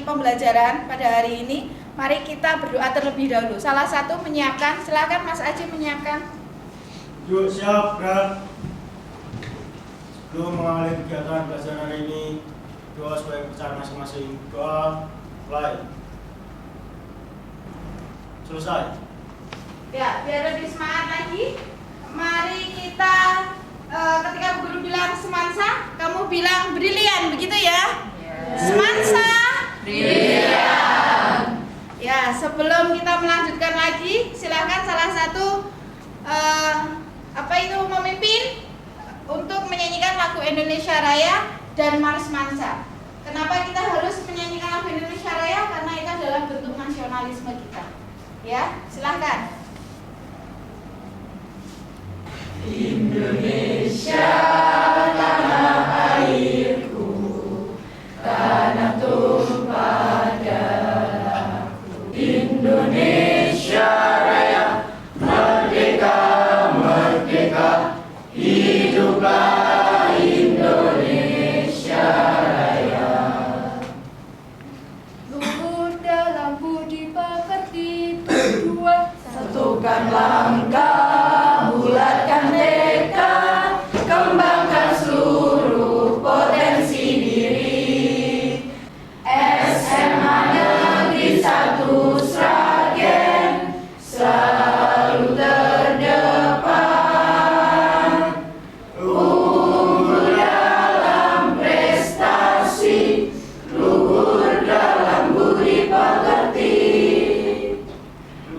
memulai pembelajaran pada hari ini, mari kita berdoa terlebih dahulu. Salah satu menyiapkan, silakan Mas Aji menyiapkan. Yuk siap, gerak. Sebelum mengawali kegiatan belajar hari ini, doa sebagai pecahan masing-masing. Doa, mulai. Selesai. Ya, biar lebih semangat lagi, mari kita ketika guru bilang semansa, kamu bilang brilian, begitu ya? Semansa, brilian. Ya, sebelum kita melanjutkan lagi, silakan salah satu memimpin untuk menyanyikan lagu Indonesia Raya dan Mars Mansa. Kenapa kita harus menyanyikan lagu Indonesia Raya? Karena itu adalah bentuk nasionalisme kita. Ya, silakan. Indonesia tanah airku, tanah tumpah darahku. Indonesia Raya, merdeka, merdeka, hiduplah Indonesia Raya. Luhur dalam budi pekerti dua, satukan langkah, bulatkan tekad, kembangkan seluruh potensi diri. SMA Negeri 1 Sragen selalu terdepan, unggul dalam prestasi, luhur dalam budi pekerti,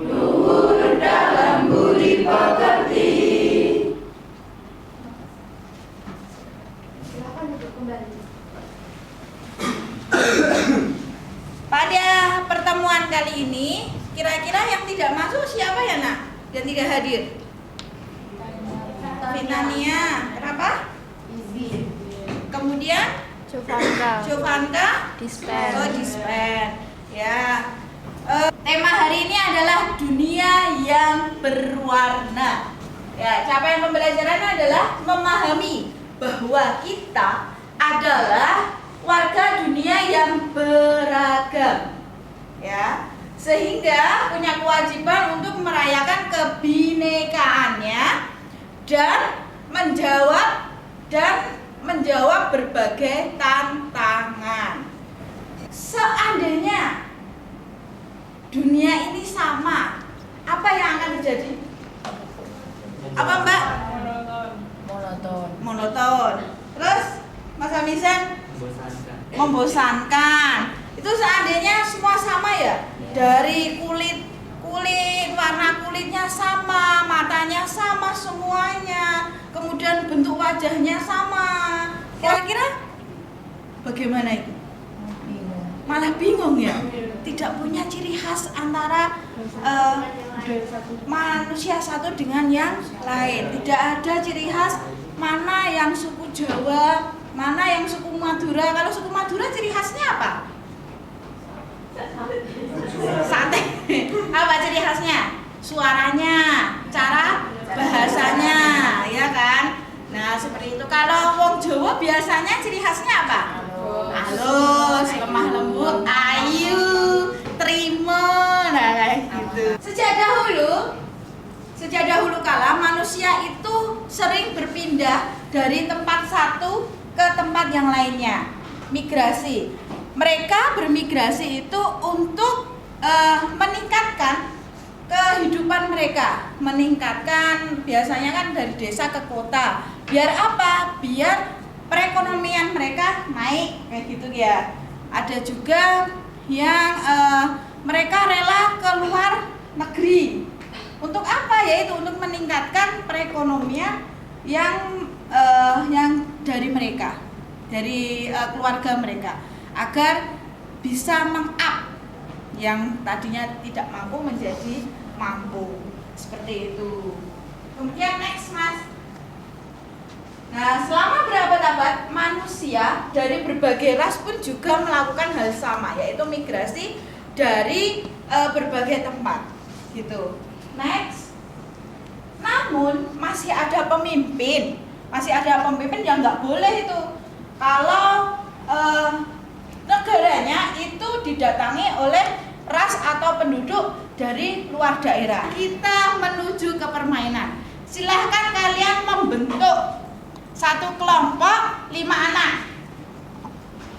luhur dalam budi pekerti. Silakan untuk kembali. Pada pertemuan kali ini, kira-kira yang tidak masuk siapa ya nak? Yang tidak hadir? Finania, kenapa? Kemudian Jovanka, Dispen. Oh dispen. Ya. Tema hari ini adalah dunia yang berwarna. Ya, capaian pembelajarannya adalah memahami bahwa kita adalah warga dunia yang beragam. Ya, sehingga punya kewajiban untuk merayakan kebinekaannya dan menjawab berbagai tantangan. Seandainya dunia ini sama, apa yang akan terjadi? Apa Mbak? Monoton. Terus Mas Amisan? Membosankan. Itu seandainya semua sama ya? Dari kulit, warna kulitnya sama, matanya sama semuanya, kemudian bentuk wajahnya sama. Kira-kira bagaimana itu? Malah bingung ya? Tidak punya ciri khas antara manusia satu dengan yang lain. Tidak ada ciri khas mana yang suku Jawa, mana yang suku Madura. Kalau suku Madura ciri khasnya apa? Sate. Apa ciri khasnya? Suaranya, cara bahasanya, ya kan? Nah, seperti itu. Kalau wong Jawa biasanya ciri khasnya apa? Halus, lemah lembut, ayu, terima, nah kayak gitu. Sejak dahulu kala manusia itu sering berpindah dari tempat satu ke tempat yang lainnya. Migrasi. Mereka bermigrasi itu untuk meningkatkan kehidupan mereka, meningkatkan biasanya kan dari desa ke kota. Biar apa? Biar perekonomian mereka naik kayak gitu ya. Ada juga yang mereka rela ke luar negeri. Untuk apa? Yaitu untuk meningkatkan perekonomian yang dari mereka, dari keluarga mereka, agar bisa meng-up yang tadinya tidak mampu menjadi mampu. Seperti itu. Kemudian next Mas. Nah, selama berabad-abad manusia dari berbagai ras pun juga melakukan hal sama, yaitu migrasi dari berbagai tempat, gitu. Next. Namun masih ada pemimpin yang nggak boleh itu kalau negaranya itu didatangi oleh ras atau penduduk dari luar daerah. Kita menuju ke permainan. Silahkan kalian membentuk satu kelompok 5 anak.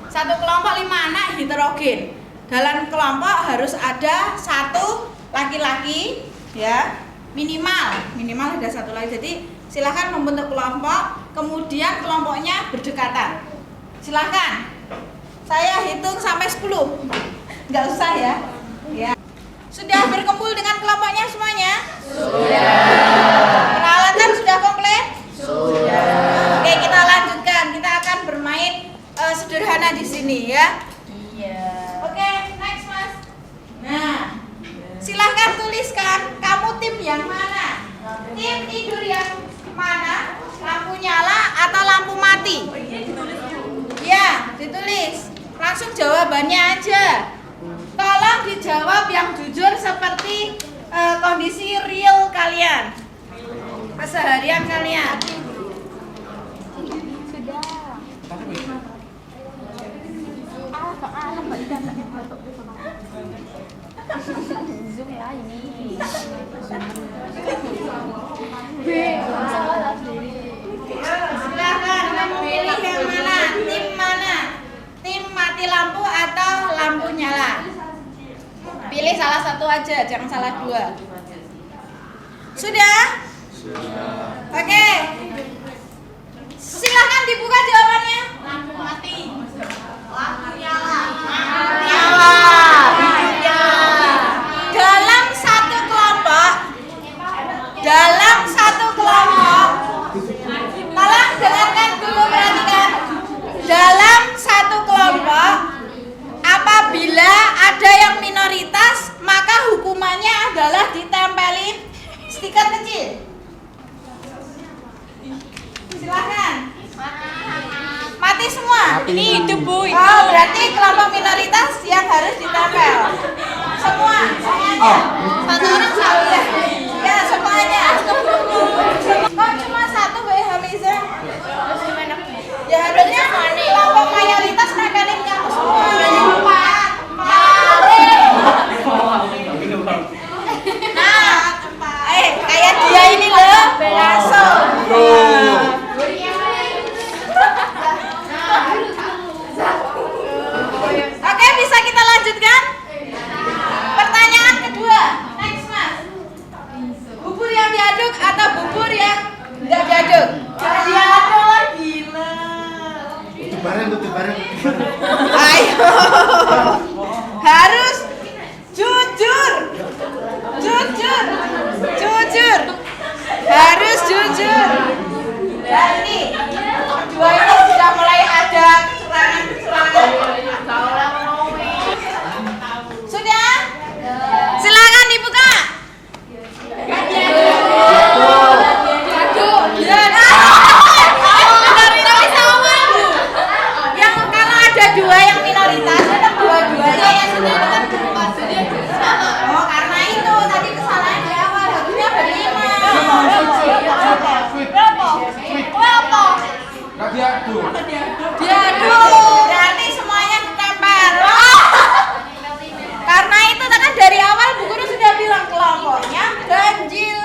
Satu kelompok 5 anak heterogen. Dalam kelompok harus ada 1 laki-laki, ya, minimal ada 1 laki. Jadi silahkan membentuk kelompok, kemudian kelompoknya berdekatan. Silahkan. Saya hitung sampai 10. Nggak usah ya. Ya. Sudah berkumpul dengan kelompoknya semuanya? Sudah. Peralatan sudah komplit? Sudah. Oke, kita lanjutkan. Kita akan bermain sederhana di sini ya. Iya. Oke, next Mas. Nah, silahkan tuliskan kamu tim yang mana? Tim tidur yang mana? Lampu nyala atau lampu mati? Ya, ditulis. Langsung jawabannya aja. Tolong dijawab yang jujur seperti kondisi real kalian, keseharian kalian. Zoom ya ini. Silakan kamu pilih yang mana? Tim mana? Tim mati lampu atau lampu nyala? Pilih salah satu aja, jangan salah 2. Sudah? Sudah. Oke. Silahkan dibuka jawabannya. Lampu mati. Lampu nyala. Nyala. Dalam satu kelompok, tolong dengarkan dulu, perhatikan. Dalam satu kelompok, apabila ada yang minoritas, maka hukumannya adalah ditempelin stiker kecil. Silakan. Mati semua. Ini hidup Bu. Oh, berarti kelompok minoritas yang harus ditempel. Semuanya. Satu orang satu ya. Ya, semuanya. Kok cuma 1 Bu Hamiza? Ya harusnya kelompok mayoritas nempelin kamu semua. Nah, kayak dia ini loh, langsung. Oke, bisa kita lanjutkan? Pertanyaan kedua. Next Mas. Bubur yang diaduk atau bubur yang enggak diaduk? Diaduk lah, gila. Tutup bareng. Ayo. Harus jujur. Harus jujur. Berarti dua ini sudah mulai ada kecurangan. Sudah? Silakan dibuka. Yang kalau ada 2 yang minoritas, tetap 2-duanya yang sudah dengan Oh, karena itu tadi kesalahan di awal, harusnya berlima. Berapa? Diaduk. Berarti semuanya ditempel. Karena itu kan dari awal Bu Guru sudah bilang kelompoknya ganjil.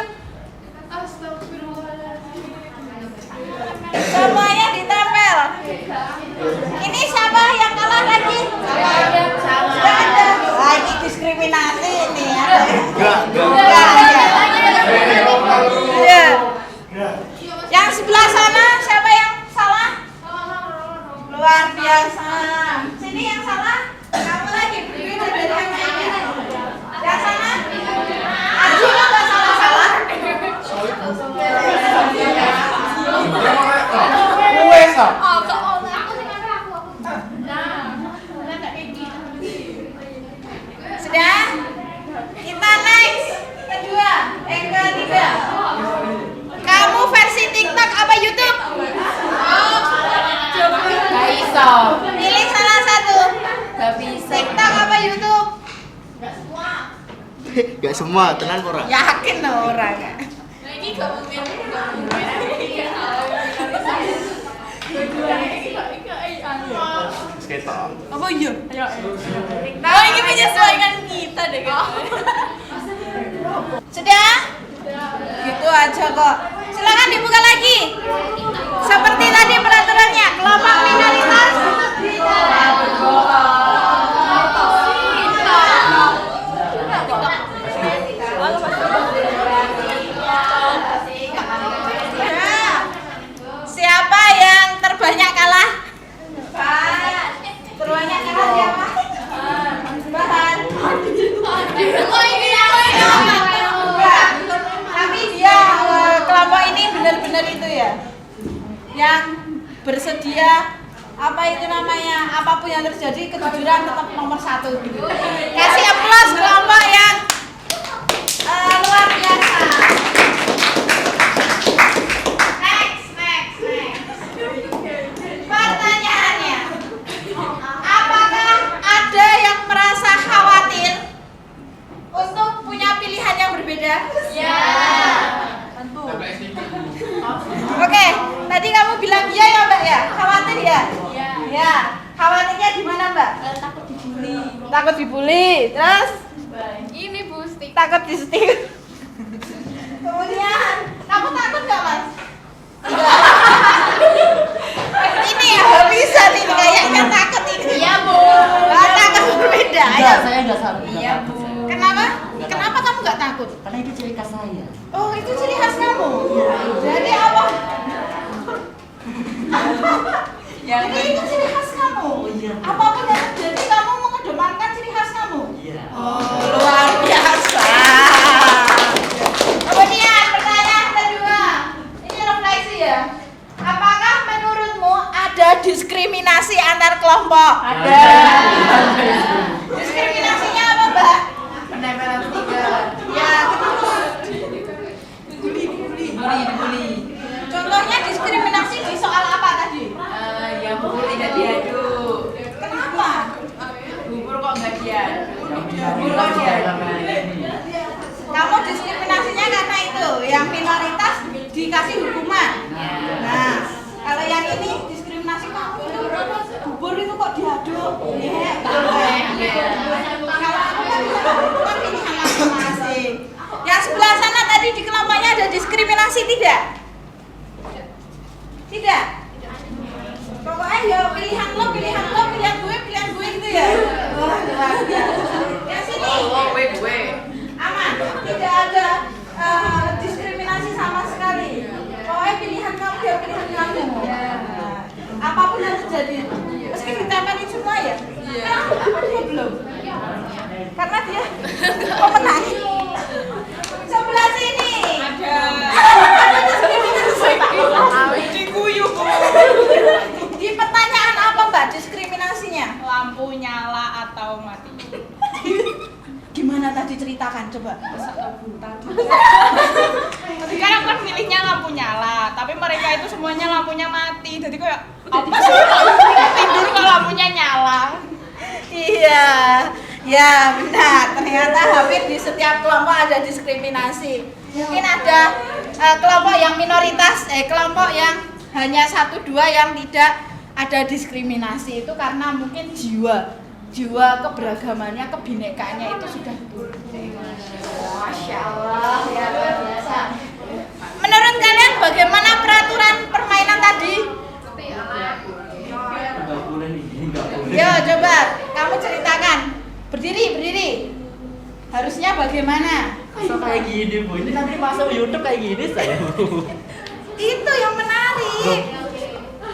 Semuanya ditempel. Ini siapa yang kalah lagi? Sudah ada. Wah, ini diskriminasi ini ya. Enggak. Yang sebelah sana siapa yang salah? Luar biasa. Sini yang salah. Kamu lagi berbeda dari yang lainnya. Yang sana? Aji nggak salah-salah. Sudah? Kita next. Ketiga. Kamu versi TikTok apa YouTube? Gak iso. Pilih salah satu. Gak bisa. TikTok apa YouTube? Gak semua, tenan ora. Yakin loh orang. Ini gak mungkin. Sekitar. Apa iya? TikTok. deh kan. Sudah? Gitu aja kok. Silakan dibuka lagi. Seperti tadi peraturannya, kelompok minoritas siapa yang terbanyak kalah? Terbanyak kalah siapa? Bahan. Tapi dia kelompok ini benar-benar itu ya, yang bersedia apa itu namanya, apapun yang terjadi kejujuran tetap nomor 1 gitu. Kasih aplaus kelompok yang luar biasa. Next. Pertanyaannya, apakah ada yang merasa khawatir untuk punya pilihan yang berbeda? Ya. Tentu. Oke, tadi kamu bilang iya ya Mbak ya? Khawatir ya? Iya. Ya. Khawatirnya gimana Mbak? Takut dibully. Takut dibully. Terus? Ini Bu stick. Takut di stick. Kemudian, kamu takut nggak Mas? Enggak. Ini ya bisa nih kayaknya takut ini. Iya Bu. Takut berbeda. Ayo. Enggak, saya enggak salah. Iya Bu. Kenapa? Kenapa kamu nggak takut? Karena itu ciri khas saya. Oh, itu ciri khas kamu. Jadi apa? Jadi itu ciri khas kamu. Iya. Apapun yang terjadi kamu mengedepankan ciri khas kamu. Iya. Oh, luar biasa. Kemudian pertanyaan kedua. Ini refleksi ya. Apakah menurutmu ada diskriminasi antar kelompok? Ada. Diskriminasinya apa, Mbak? Penempelan stiker. Ya, kenapa? Dibully. Contohnya diskriminasi di soal apa tadi? Ya bubur tidak diaduk. Kenapa? Bubur kok nggak diaduk? Bubur kok diaduk? Kamu diskriminasinya karena itu, yang minoritas dikasih hukuman. Nah, kalau yang ini diskriminasi kamu itu bubur itu kok diaduk? Iya, kalau aku kan kan pilihan masing-masing. Yang sebelah sana tadi di kelompoknya ada diskriminasi tidak? Tidak. Pokoknya ya pilihan lo, pilihan gue gitu ya. Wah, luar biasa. Yang sini. Gue. Aman, tidak ada diskriminasi sama sekali. Pokoknya pilihan kamu ya pilihan kamu. Nah, apapun yang terjadi, meski ditempelin semua ya. Kenapa dia belum? Karena dia pemenang. Sebelah sini. Ada diskriminasi. Diguyuh. Di pertanyaan apa Mbak diskriminasinya? Lampu nyala atau mati. Gimana tadi ceritakan coba. Tadi kan aku kan pilihnya lampu nyala, tapi mereka itu semuanya lampunya mati. Jadi kayak apa sih tidur kalau lampunya nyala? Iya, ya benar. Ternyata hampir di setiap kelompok ada diskriminasi. Mungkin ada kelompok yang minoritas, kelompok yang hanya 1-2 yang tidak ada diskriminasi. Itu karena mungkin jiwa keberagamannya, kebinekaannya itu sudah tumbuh. Masya Allah, ya luar biasa. Menurut kalian bagaimana peraturan permainan tadi? Enggak boleh ini, enggak boleh. Yo coba kamu ceritakan. Berdiri. Harusnya bagaimana? Masa kayak gini, Bu? Ini nanti masuk YouTube kayak gini saya, Bu. Itu yang menarik.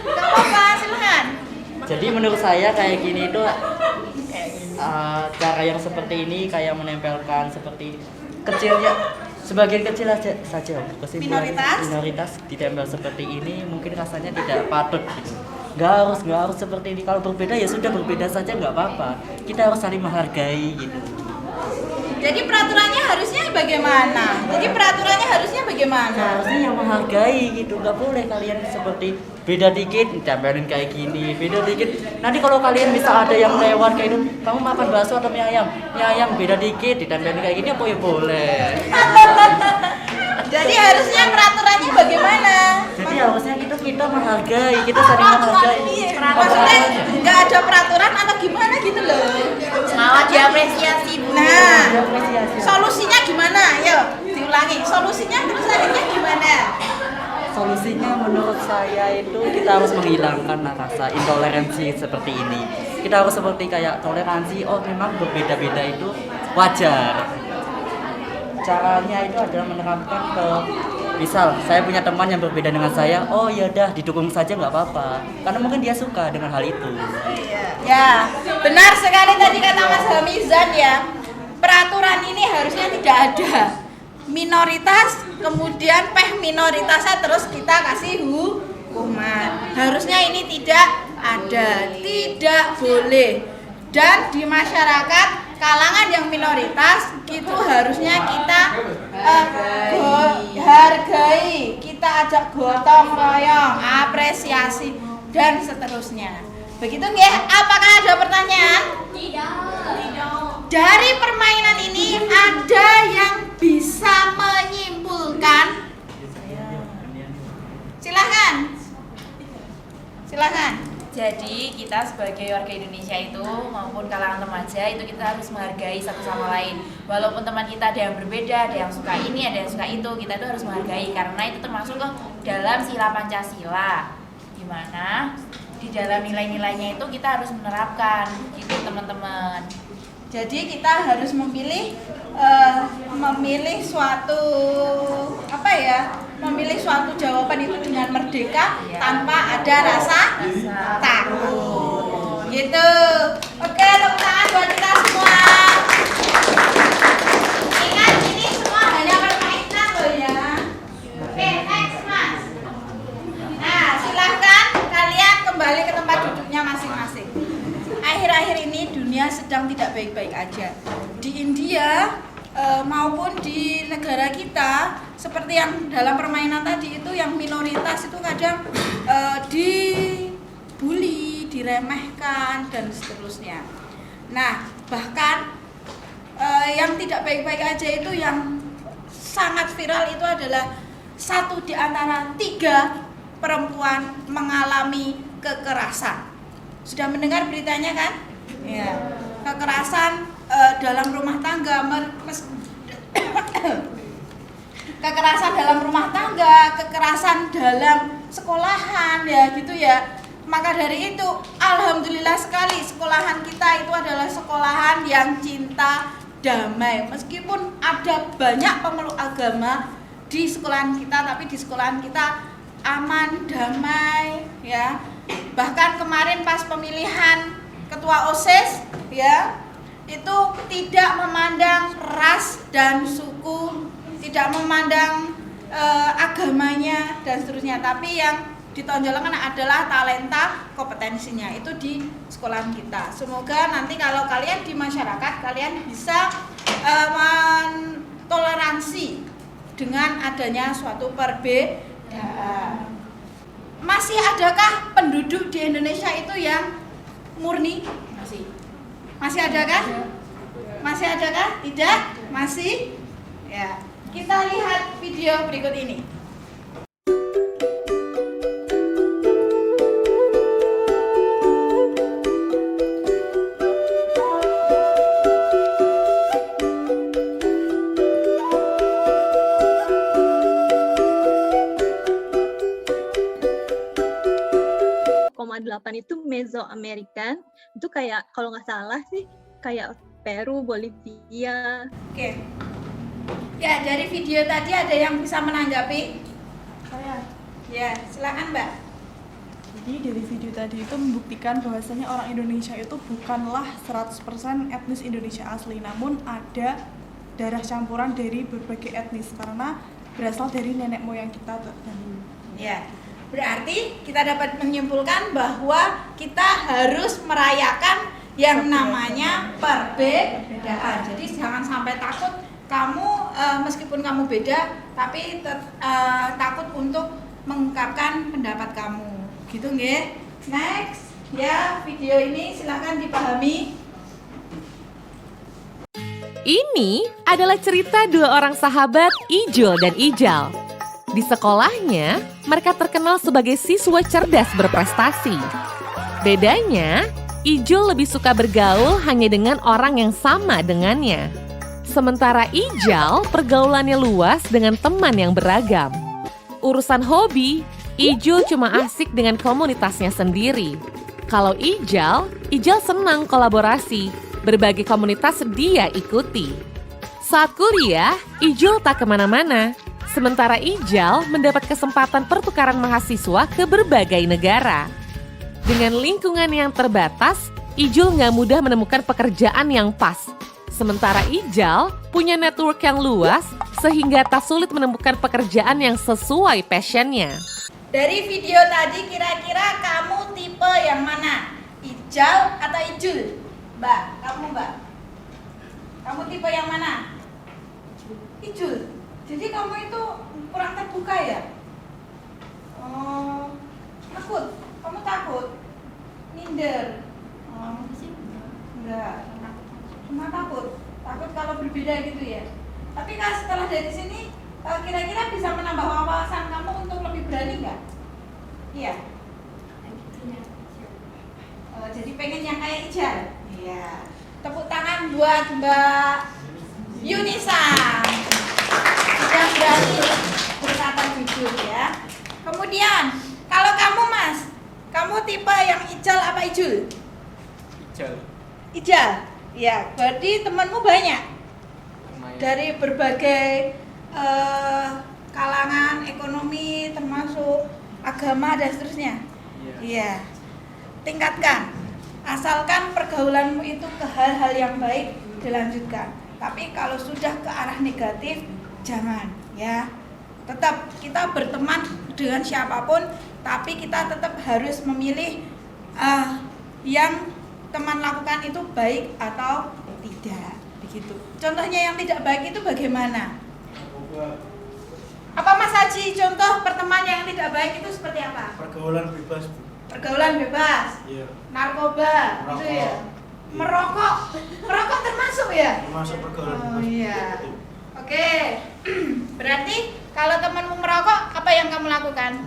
Gak apa-apa, silahkan. Jadi menurut saya kayak gini itu cara yang seperti ini kayak menempelkan seperti kecilnya sebagian kecil saja kesimpulan minoritas ditempel seperti ini mungkin rasanya tidak patut gitu. Nggak harus seperti ini. Kalau berbeda ya sudah berbeda saja, nggak apa-apa. Kita harus saling menghargai gitu. Jadi peraturannya harusnya bagaimana? Seharusnya yang menghargai gitu. Nggak boleh kalian seperti beda dikit tempelin kayak gini, beda dikit. Nanti kalau kalian bisa ada yang lewat kayak itu, kamu makan bakso atau mie ayam beda dikit ditempelin kayak gini apa ya boleh. Jadi harusnya peraturannya bagaimana? Jadi harusnya kita menghargai, kita saling menghargai. Maksudnya nggak ada peraturan atau gimana gitu loh? Malah diapresiasi Bu. Nah, Diapresiasi. Solusinya gimana? Ayo diulangi. Solusinya terus akhirnya gimana? Solusinya menurut saya itu kita harus menghilangkan rasa intoleransi seperti ini. Kita harus seperti kayak toleransi, oh memang berbeda-beda itu wajar. Caranya itu adalah menerapkan ke, misal saya punya teman yang berbeda dengan saya, oh ya udah didukung saja nggak apa-apa, karena mungkin dia suka dengan hal itu. Ya, benar sekali tadi kata Mas Hamizan ya. Peraturan ini harusnya tidak ada. Minoritas, kemudian minoritasnya terus kita kasih hukuman. Harusnya ini tidak ada, tidak boleh. Dan di masyarakat kalangan yang minoritas itu harusnya kita hargai, kita ajak gotong royong, apresiasi dan seterusnya. Begitu nggih? Apakah ada pertanyaan? Tidak. Dari permainan ini ada yang bisa menyimpulkan? Silahkan. Jadi kita sebagai warga Indonesia itu maupun kalangan remaja itu kita harus menghargai satu sama lain. Walaupun teman kita ada yang berbeda, ada yang suka ini, ada yang suka itu, kita itu harus menghargai karena itu termasuk ke dalam sila Pancasila. Dimana di dalam nilai-nilainya itu kita harus menerapkan gitu teman-teman. Jadi kita harus memilih memilih suatu jawaban itu dengan merdeka tanpa ada rasa takut. Gitu. Oke, tepuk tangan buat kita semua. Ingat ini semua hanya permainan loh ya. Oke, next Mas. Nah, silahkan kalian kembali ke tempat duduknya masing-masing. Akhir-akhir ini dunia sedang tidak baik-baik aja. Di India maupun di negara kita, seperti yang dalam permainan tadi itu, yang minoritas itu kadang dibully, diremehkan dan seterusnya. Nah, bahkan yang tidak baik-baik aja itu yang sangat viral itu adalah 1 di antara 3 perempuan mengalami kekerasan. Sudah mendengar beritanya kan? Ya. Kekerasan dalam rumah tangga, kekerasan dalam rumah tangga, kekerasan dalam sekolahan ya gitu ya. Maka dari itu alhamdulillah sekali sekolahan kita itu adalah sekolahan yang cinta damai. Meskipun ada banyak pemeluk agama di sekolahan kita, tapi di sekolahan kita aman, damai ya. Bahkan kemarin pas pemilihan ketua OSIS ya, itu tidak memandang ras dan suku, tidak memandang agamanya dan seterusnya, tapi yang ditonjolkan adalah talenta, kompetensinya itu di sekolahan kita. Semoga nanti kalau kalian di masyarakat kalian bisa mentoleransi dengan adanya suatu perbedaan. Masih adakah penduduk di Indonesia itu yang murni? Masih adakah? Masih adakah? Tidak? Masih? Ya. Kita lihat video berikut ini. itu Mesoamerican, itu kayak kalau nggak salah sih kayak Peru, Bolivia. Oke. Ya, dari video tadi ada yang bisa menanggapi? Saya. Ya, silakan Mbak. Jadi dari video tadi itu membuktikan bahwasanya orang Indonesia itu bukanlah 100% etnis Indonesia asli, namun ada darah campuran dari berbagai etnis karena berasal dari nenek moyang kita terdahulu. Ya, berarti kita dapat menyimpulkan bahwa kita harus merayakan yang namanya perbedaan. Jadi jangan sampai takut kamu meskipun kamu beda, tapi takut untuk mengungkapkan pendapat kamu. Gitu nggih. Next, ya video ini silakan dipahami. Ini adalah cerita dua orang sahabat, Ijul dan Ijal. Di sekolahnya, mereka terkenal sebagai siswa cerdas berprestasi. Bedanya, Ijul lebih suka bergaul hanya dengan orang yang sama dengannya. Sementara Ijal pergaulannya luas dengan teman yang beragam. Urusan hobi, Ijul cuma asik dengan komunitasnya sendiri. Kalau Ijal senang kolaborasi, berbagai komunitas dia ikuti. Saat kuliah, Ijul tak kemana-mana. Sementara Ijal mendapat kesempatan pertukaran mahasiswa ke berbagai negara. Dengan lingkungan yang terbatas, Ijul nggak mudah menemukan pekerjaan yang pas. Sementara Ijal punya network yang luas, sehingga tak sulit menemukan pekerjaan yang sesuai passionnya. Dari video tadi kira-kira kamu tipe yang mana? Ijal atau Ijul? Mbak, kamu tipe yang mana? Ijul. Jadi kamu itu kurang terbuka ya? Oh, takut? Kamu takut? Minder? Oh, enggak. Cuma takut kalau berbeda gitu ya. Tapi kan setelah dari sini, kira-kira bisa menambah wawasan kamu untuk lebih berani nggak? Iya. Jadi pengen yang kayak Ijal? Iya. Tepuk tangan buat Mbak Yunisa. Sudah berani berkata jujur ya. Kemudian, kalau kamu Mas, kamu tipe yang Ijal apa Ijul? Ijal. Ya, berarti temanmu banyak dari berbagai kalangan ekonomi, termasuk agama dan seterusnya. Iya. Tingkatkan. Asalkan pergaulanmu itu ke hal-hal yang baik, dilanjutkan. Tapi kalau sudah ke arah negatif, jangan ya. Tetap kita berteman dengan siapapun, tapi kita tetap harus memilih yang teman lakukan itu baik atau tidak, begitu. Contohnya yang tidak baik itu bagaimana? Apa Mas Haji, contoh pertemanan yang tidak baik itu seperti apa? Pergaulan bebas. Pergaulan bebas. Iya. Narkoba, gitu ya. Merokok termasuk ya? Termasuk pergaulan bebas. Oh iya. Oke. Berarti kalau temanmu merokok, apa yang kamu lakukan?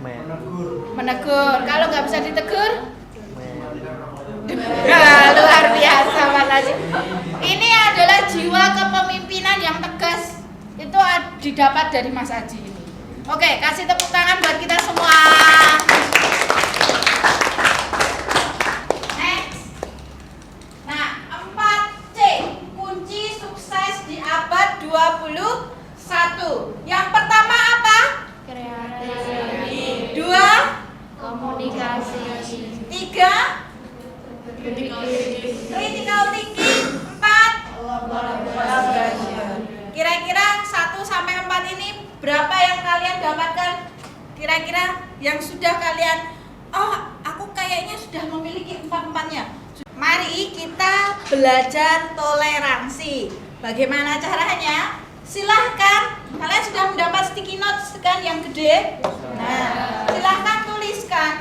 Menegur. Kalau nggak bisa ditegur? Luar biasa Mas Haji. Ini adalah jiwa kepemimpinan yang tegas. Itu didapat dari Mas Haji ini. Oke, kasih tepuk tangan buat kita semua. Next. Nah, 4C, kunci sukses di abad 21. Yang pertama apa? Kreatif. 2, Komunikasi. 3, critical thinking. 4, collaboration. Kira-kira 1 sampai 4 ini berapa yang kalian dapatkan? Kira-kira yang sudah kalian, aku kayaknya sudah memiliki 4-4-nya. Mari kita belajar toleransi. Bagaimana caranya? Silahkan, kalian sudah mendapat sticky notes kan yang gede? Nah, silahkan tuliskan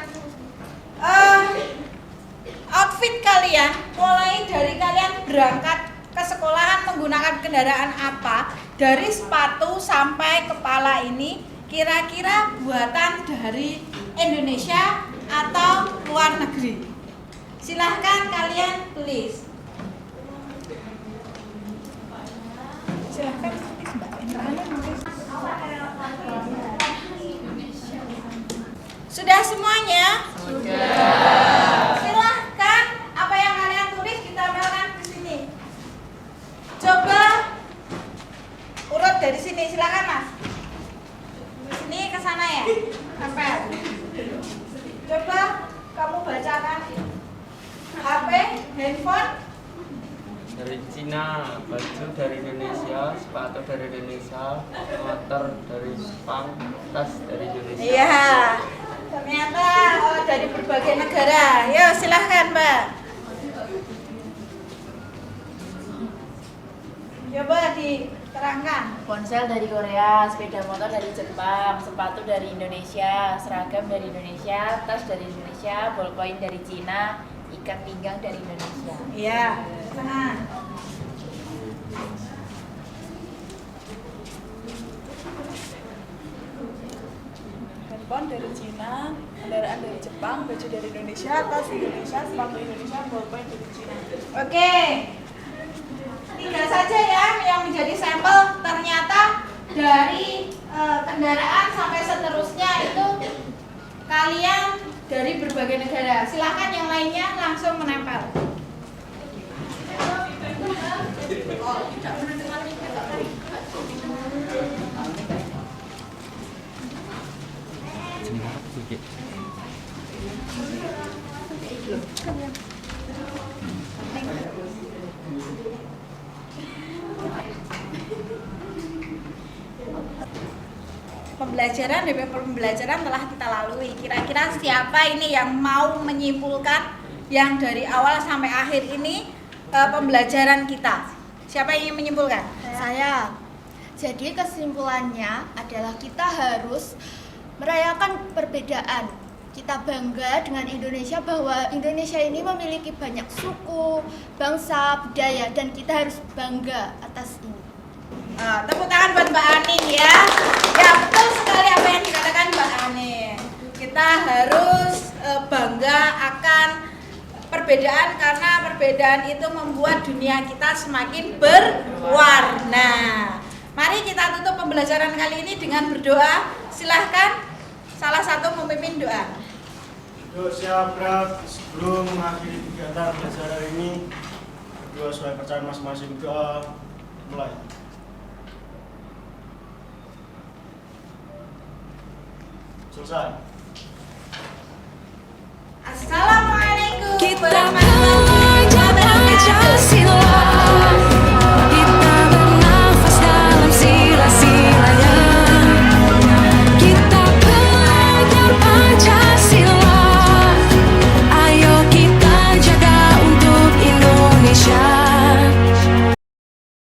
outfit kalian, mulai dari kalian berangkat ke sekolahan menggunakan kendaraan apa, dari sepatu sampai kepala ini kira-kira buatan dari Indonesia atau luar negeri. Silahkan kalian tulis. Silahkan tulis Mbak. Sudah semuanya? Sudah. Silahkan apa yang kalian tulis ditambahkan ke sini. Coba urut dari sini, silakan Mas. Sini ke sana ya, sampai. Coba kamu bacakan. HP, handphone. Dari Cina, baju dari Indonesia, sepatu dari Indonesia, motor dari Jepang, tas dari Indonesia. Iya, ternyata dari berbagai negara. Yo silahkan Mbak. Coba diterangkan. Ponsel dari Korea, sepeda motor dari Jepang, sepatu dari Indonesia, seragam dari Indonesia, tas dari Indonesia, ballpoint dari Cina, ikat pinggang dari Indonesia. Iya, nah. Handphone dari Cina, kendaraan dari Jepang, baju dari Indonesia, tas Indonesia, sepatu Indonesia, ballpoint dari Cina. Oke. 3 saja ya yang menjadi dari kendaraan sampai seterusnya itu kalian dari berbagai negara. Silahkan yang lainnya langsung menempel. Pembelajaran demi pembelajaran telah kita lalui. Kira-kira siapa ini yang mau menyimpulkan yang dari awal sampai akhir ini pembelajaran kita? Siapa yang ingin menyimpulkan? Saya. Jadi kesimpulannya adalah kita harus merayakan perbedaan. Kita bangga dengan Indonesia, bahwa Indonesia ini memiliki banyak suku, bangsa, budaya, dan kita harus bangga atas ini. Tepuk tangan buat Mbak Anin ya. Ya, betul sekali apa yang dikatakan Mbak Anin. Kita harus bangga akan perbedaan, karena perbedaan itu membuat dunia kita semakin berwarna. Mari kita tutup pembelajaran kali ini dengan berdoa. Silahkan salah satu memimpin doa. Yuk siap gerak. Sebelum mengakhiri kegiatan belajar hari ini, berdua sesuai percaya masing-masing. Doa mulai. Selesai. Assalamualaikum warahmatullahi